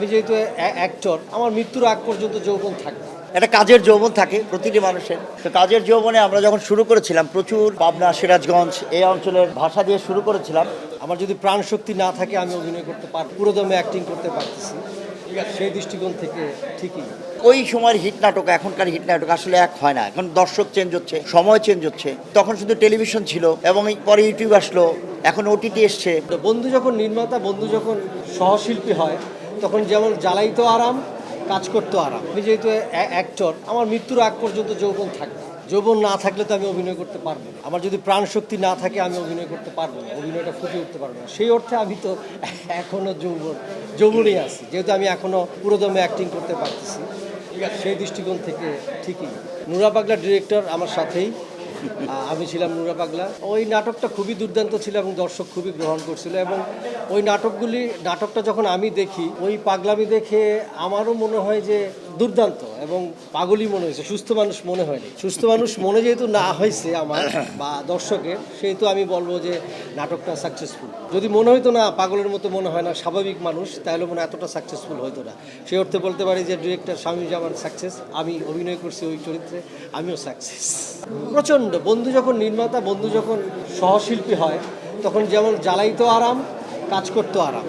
আমি যেহেতু অ্যাক্টর, আমার মৃত্যুর আগ পর্যন্ত যৌবন থাকবে। একটা কাজের যৌবন থাকে প্রতিটি মানুষের। তো কাজের যৌবনে আমরা যখন শুরু করেছিলাম প্রচুর পাবনা, সিরাজগঞ্জ এই অঞ্চলের ভাষা দিয়ে শুরু করেছিলাম। আমার যদি প্রাণ শক্তি না থাকে আমি অভিনয় করতে পারবো, পুরোদমে অ্যাক্টিং করতে পারতেছি, সেই দৃষ্টিকোণ থেকে ঠিকই। ওই সময়ের হিট নাটক এখনকার হিট নাটক আসলে এক হয় না। এখন দর্শক চেঞ্জ হচ্ছে, সময় চেঞ্জ হচ্ছে। তখন শুধু টেলিভিশন ছিল এবং পরে ইউটিউব আসলো, এখন ওটিটি এসছে। তো বন্ধু যখন নির্মাতা, বন্ধু যখন সহশিল্পী হয়, তখন যেমন জ্বালাইতো আরাম, কাজ করতেও আরাম। আমি যেহেতু অ্যাক্টর, আমার মৃত্যুর আগ পর্যন্ত যৌবন থাকবে। যৌবন না থাকলে তো আমি অভিনয় করতে পারবো না। আমার যদি প্রাণ শক্তি না থাকে আমি অভিনয় করতে পারবো না, অভিনয়টা ফুটে উঠতে পারবো না। সেই অর্থে আমি তো এখনও যৌবনই আছি, যেহেতু আমি এখনও পুরোদমে অ্যাক্টিং করতে পারতেছি, সেই দৃষ্টিকোণ থেকে ঠিকই। নুরা পাগলা ডিরেক্টর আমার সাথেই, আমি ছিলাম নুরা পাগলা। ওই নাটকটা খুবই দুর্দান্ত ছিল এবং দর্শক খুবই গ্রহণ করছিল। এবং ওই নাটকটা যখন আমি দেখি, ওই পাগলামি দেখে আমারও মনে হয় যে দুর্দান্ত, এবং পাগলই মনে হয়েছে, সুস্থ মানুষ মনে হয়নি। সুস্থ মানুষ মনে যেহেতু না হয়েছে আমার বা দর্শকের, সেহেতু আমি বলবো যে নাটকটা সাকসেসফুল। যদি মনে হইতো না, পাগলের মতো মনে হয় না, স্বাভাবিক মানুষ, তাহলে মনে হয় এতটা সাকসেসফুল হইতো না। সেই অর্থে বলতে পারি যে ডিরেক্টর শামীম জামান সাকসেস, আমি অভিনয় করছি ওই চরিত্রে, আমিও সাকসেস। প্রচণ্ড। বন্ধু যখন নির্মাতা, বন্ধু যখন সহশিল্পী হয়, তখন যেমন জ্বালাইতো আরাম, কাজ করতেও আরাম।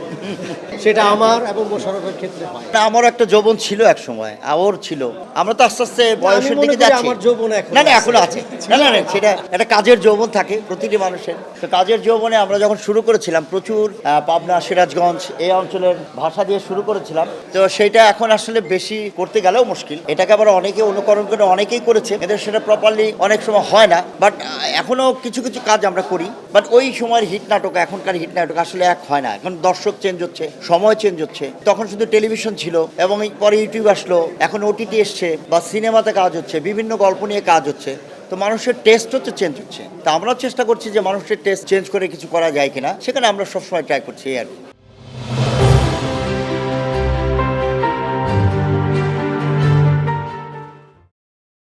সেটা আমার এবং মোশাররফের ক্ষেত্রে হয়। আমারও একটা যৌবন ছিল এক সময়, ওর ছিল। আমরা তো আস্তে আস্তে বয়সের আমি মনে দিকে করি যাচ্ছি। আমার যৌবন এখনো না আছে। এখনো আছে। না, সেটা একটা কাজের যৌবন থাকে প্রতিটি মানুষের। তো কাজের যৌবনে আমরা যখন শুরু করেছিলাম প্রচুর পাবনা, সিরাজগঞ্জ এই অঞ্চলের ভাষা দিয়ে শুরু করেছিলাম। তো সেইটা এখন আসলে বেশি করতে গেলেও মুশকিল। এটাকে আবার অনেকে অনুকরণ করে অনেকেই করেছে, এদের সেটা প্রপারলি অনেক সময় হয় না। বাট এখনো কিছু কিছু কাজ আমরা করি। বাট ওই সময়ের হিট নাটক এখনকার হিট নাটক আসলে এক হয় না। এখন দর্শক চেঞ্জ হচ্ছে, সময় চেঞ্জ হচ্ছে। তখন শুধু টেলিভিশন ছিল এবং পরে ইউটিউব আসলো, এখন ওটিটি এসছে বা সিনেমাতে কাজ হচ্ছে, বিভিন্ন গল্প নিয়ে কাজ হচ্ছে। তো মানুষের টেস্ট চেঞ্জ হচ্ছে। তা আমরাও চেষ্টা করছি যে মানুষের টেস্ট চেঞ্জ করে কিছু করা যায় কিনা, সেখানে আমরা সবসময় ট্রাই করছি আর কি।